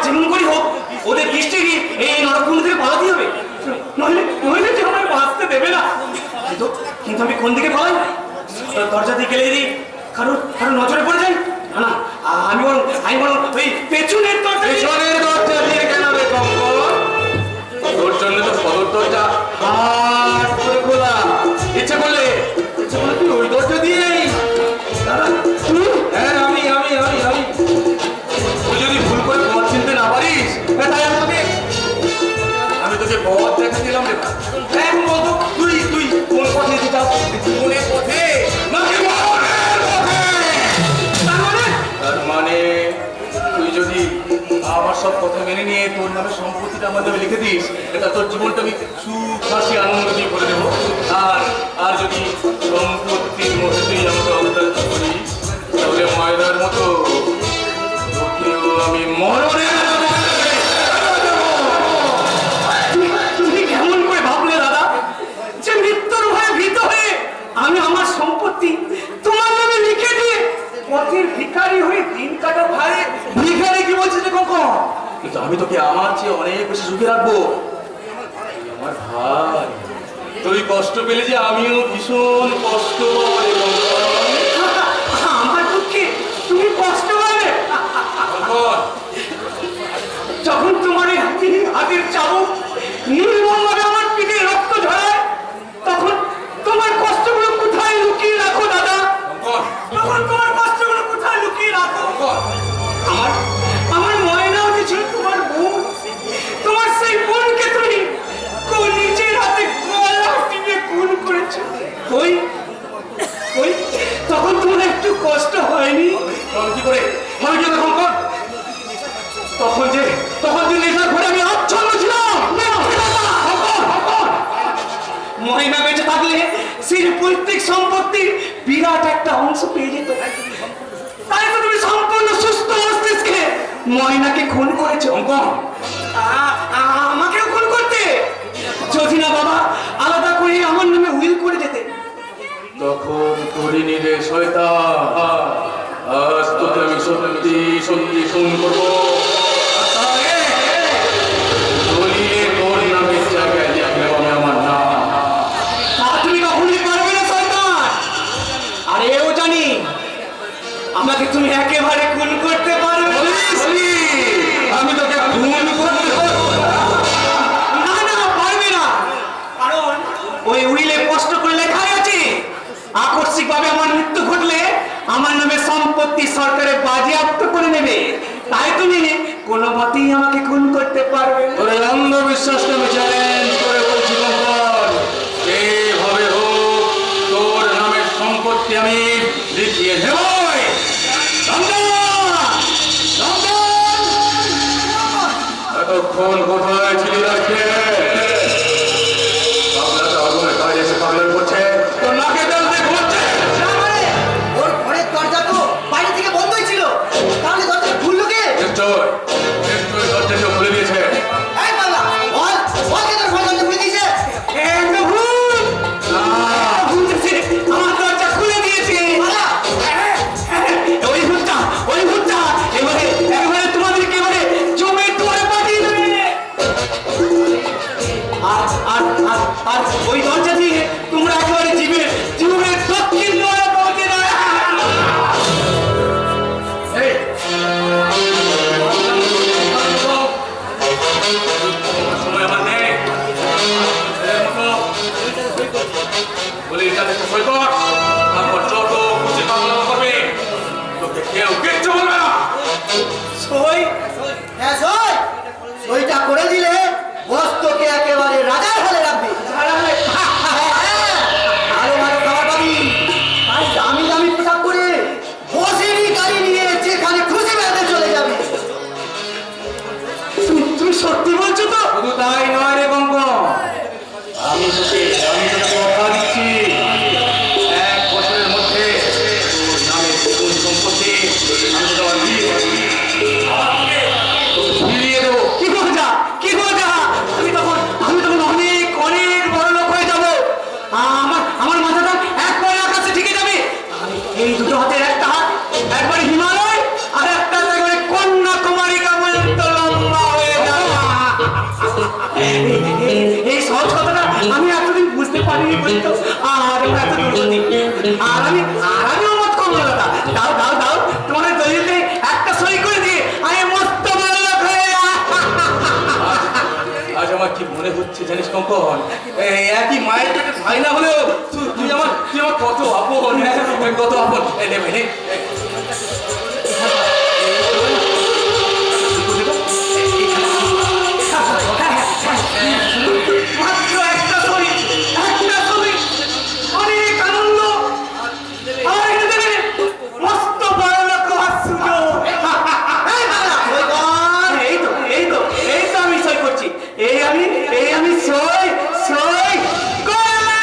যেমন করে হোক ওদের দৃষ্টি এই নরকুণ্ড থেকে পালাতে হবে, নইলে নইলে যে আমায় বাঁচতে দেবে না। কিন্তু কিন্তু আমি কোন দিকে পালাই? দরজা দিয়ে গেলে যদি কারোর নজরে পড়ে যাই, না আমি বরং ওই পেছনের দরজা দিয়ে কেন রে কঙ্কন? তোর জন্য তো সদর দরজা হাট করে খোলা। ইচ্ছে করলে তুই ওই দরজা দিয়েই। হ্যাঁ আমি তুই যদি ভুল করে পথ চিনতে না পারিস তাই আমি তোকে পথ দেখা দিলাম রে। এখন বলতো তুই কোন পথে যেতে চাস? জীবনের পথে নাকি মরণের পথে? তার মানে তুই যদি আমার সব কথা মেনে নিয়ে তোর নামে সম্পত্তিটা আমার নামে লিখে দিস, এটা তোর জীবনটা আমি সুখ হাসি আনন্দ দিয়ে করে দেবো। আর যদি সম্পত্তির মধ্যে তুই আমাকে অগ্রাহ্য করিস, তাহলে ময়দার মতো তোকেও আমি মরণের। তুমি কেমন করে ভাবলে দাদা যে মৃত্যুর ভয়ে ভীত হয়ে আমি আমার সম্পত্তি তোমার নামে লিখে দিয়ে পথের ভিখারি হয়ে দিন কাটা? ভাই ভিখারি কি বলছিস রে কখন? কিন্তু আমি তোকে আমার চেয়ে অনেক বেশি সুখে রাখবো। আমার ভাই তুই কষ্ট পেলে যে আমিও ভীষণ কষ্ট পাবো। আমার দুঃখে তুমি কষ্ট পাবে যখন তোমার এই হাতের চাবুক নির্মমভাবে আমার পিঠে রক্ত ঝরায়, তখন তোমার কষ্টগুলো কোথায় লুকিয়ে রাখো দাদা? তখন তোমার কষ্টগুলো কোথায় লুকিয়ে রাখো? আমার ময়নাও যে ছিল তোমার বোন, তোমার সেই বোনকে তুমি নিজের হাতে গলা টিপে খুন করেছো। ওই তখন তোমার একটু কষ্ট হয়নি? কি করে হয় কি তখন কর? তখন যে নেশার ঘরে আমি আচ্ছন্ন ছিলাম। মহিমা বেঁচে থাকলে সেই পৈতৃক সম্পত্তির বিরাট একটা অংশ পেয়ে যেত। তাই তো তুমি সম্পূর্ণ সুস্থ মস্তিষ্কে ময়নাকে খুন করেছো। আমাকেও খুন করতে যদি না বাবা আলাদা করে আমার নামে উইল করে যেতে। তখন করিনি রে শয়তান, আজ তোকে আমি সত্যি সত্যি খুন করবো। আমাকে তুমি একেবারে খুন করতে পারবে? আমি তোকে খুন করতে না পারবে না, কারণ ওই উইলে স্পষ্ট করে লেখাই আছে আকস্মিক ভাবে আমার মৃত্যু ঘটলে আমার নামে সম্পত্তি সরকারে বাজেয়াপ্ত করে নেবে। তাই তুমি কোনো মতেই আমাকে খুন করতে পারবে? তোর অন্ধবিশ্বাসকে আমি চ্যালেঞ্জ করে বলছি কঙ্কন, এইভাবে হোক তোর নামের সম্পত্তি আমি লিখিয়ে দেব। এতক্ষণ কোথায় ছিলি রাখে? পাগলাটা আগুনের কাজ এসে পাগলামি করছে, তোর নাকে তেল দিয়ে ঘুরছে। ওর ঘরের দরজা তো বাইরে থেকে বন্ধই ছিল, তাহলে দরজা খুললো কে? নিশ্চয় দরজা কেউ খুলে দিয়েছে। এই পাগলা, বল কে তোর ঘর দরজা খুলে দিয়েছে? আমার দরজা খুলে দিয়েছে। ওই ভূতটা এবারে তোমাদেরকে জমে তোরে পাঠিয়ে দেবে। আর ওই দরজা দিয়ে তোমরা একেবারে জীবনের দক্ষিণ দ্বারে পৌঁছে যাবে। সময় আমার নেই, বলে এটা সই কর, তারপর যত খুশি পাগলামো করবে, তোকে কেউ কিচ্ছু বলবে না। সই? হ্যাঁ সই, সইটা করে দিলে বস তোকে একেবারে রাজার হালে রাখবে। ভালো ভালো খাবার পাবি, আর দামি দামি পোশাক পরে বসেরই গাড়ি নিয়ে যেখানে খুশি বেড়াতে চলে যাবে। তুমি সত্যি বলছো তো? শুধু তাই নয় রে কঙ্কন, আমি তোকে কথা দিচ্ছি, 1 বছরের মধ্যে তোর নামে কোন সম্পত্তি আমি তোমার ফিরিয়ে দেবো। কি করে সত্যি। আর আমি মত করবো না দাদা। দাও দাও দাও তোমাদের দলিলে একটা সই করে দিয়ে আমি মস্ত বড় লোক হয়ে আজ আমার কি মনে হচ্ছে জানিস কঙ্কন, এই একই মায়ের পেটে ভাই না হলেও তুই আমার কত আপন, কত আপন। এই নে ভাই নে। মাত্র একটা সই, অনেক আনন্দ। আর এটা দেবে মস্ত বড় লোক হওয়ার সুযোগ। এই তো আমি সই করছি। এই আমি সই করলাম।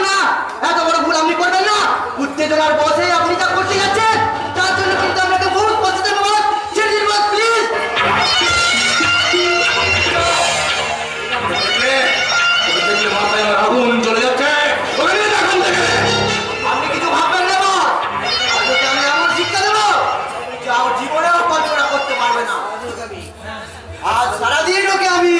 না, এত বড় ভুল আপনি করবেন না। উত্তেজনার বসে আপনি যা করতে যাচ্ছেন তার জন্য কিন্তু আপনাকে বহুত পছন্দের বাবা ছেড়ে দিন বাবা, প্লিজ। দেখলে মাথায় আমার আগুন জ্বলে যাচ্ছে। ওকে নিয়ে যা এখান থেকে। আপনি কিছু ভাববেন না বাবা, আপনাকে আমি এমন শিক্ষা দেবো যা আমার জীবনেও কল্পনা করতে পারবে না। আজ সারাদিন ওকে আমি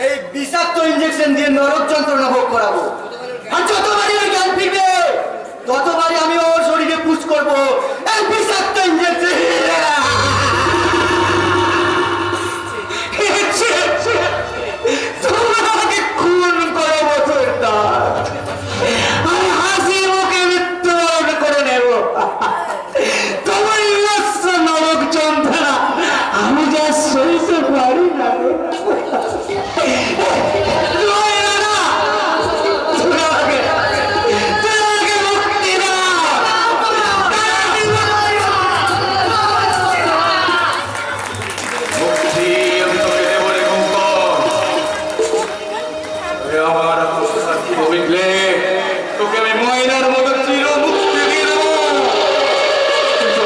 এই বিষাক্ত ইঞ্জেকশন দিয়ে নরক যন্ত্রণা ভোগ করাবো। আর যতবারই ওই জ্ঞান ফিরবে ততবারই আমি ওর শরীরে পুশ করবো এই বিষাক্ত ইঞ্জেকশন। তোমরা আমাকে খুন করো বছরদার, আমি হাসি মুখে মৃত্যুবরণ করে নেব। তোমার ইলস্য নরক যন্ত্রণা আমি যা সইতে পারি না। মুক্তি আমি তোকে দেবো রে কঙ্কন। ওরে আমার সাথী বুঝলে, তোকে আমি ময়নার মতো চির মুক্তি দিয়ে দেবো। কিন্তু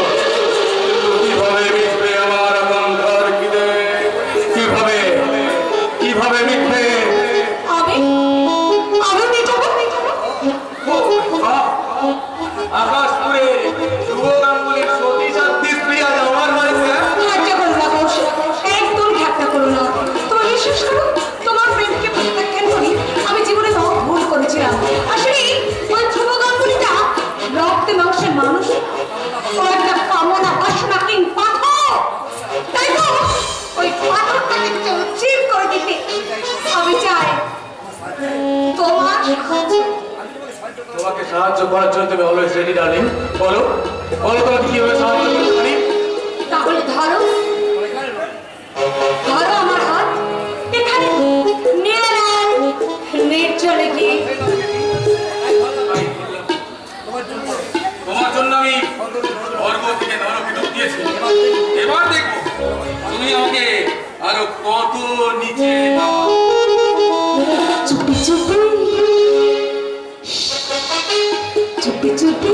কিভাবে মিটবে আমার আকাঙ্ক্ষার খিদে? কিভাবে মিটবে? আকাশপুরে শুভ গাঙ্গুলির সতী সাধ্বী স্ত্রী আজ আমার বাড়িতে। ঠাট্টা করো না বস, একদম ঠাট্টা করো না। তোমার বিশ্বাস করো, তোমার প্রেমকে প্রত্যাখ্যান করি আমি জীবনে সব ভুল করেছিলাম। আসলে ওই ধ্রুব গাঙ্গুলিটা রক্তে মাংসের মানুষ, ও একটা কামনা বাসনাহীন পাথর। তাই তো ওই পাথরটাকে চির করে দিতে আমি চাই তোমার সাহায্য। তোমাকে সাহায্য করার জন্য তুমি অলওয়েজ রেডি ডার্লিং। বলো তোমাকে কিভাবে সাহায্য করতে পারি? তাহলে ধরো আমার হাত, এখানে নেট চলে গিয়ে তোমার জন্য আমি স্বর্গ থেকে নরকে ঢুকিয়েছি। এবার দেখো তুমি আমাকে আরো কত নিচে নামাও। চুপি চুপি চুপি চুপি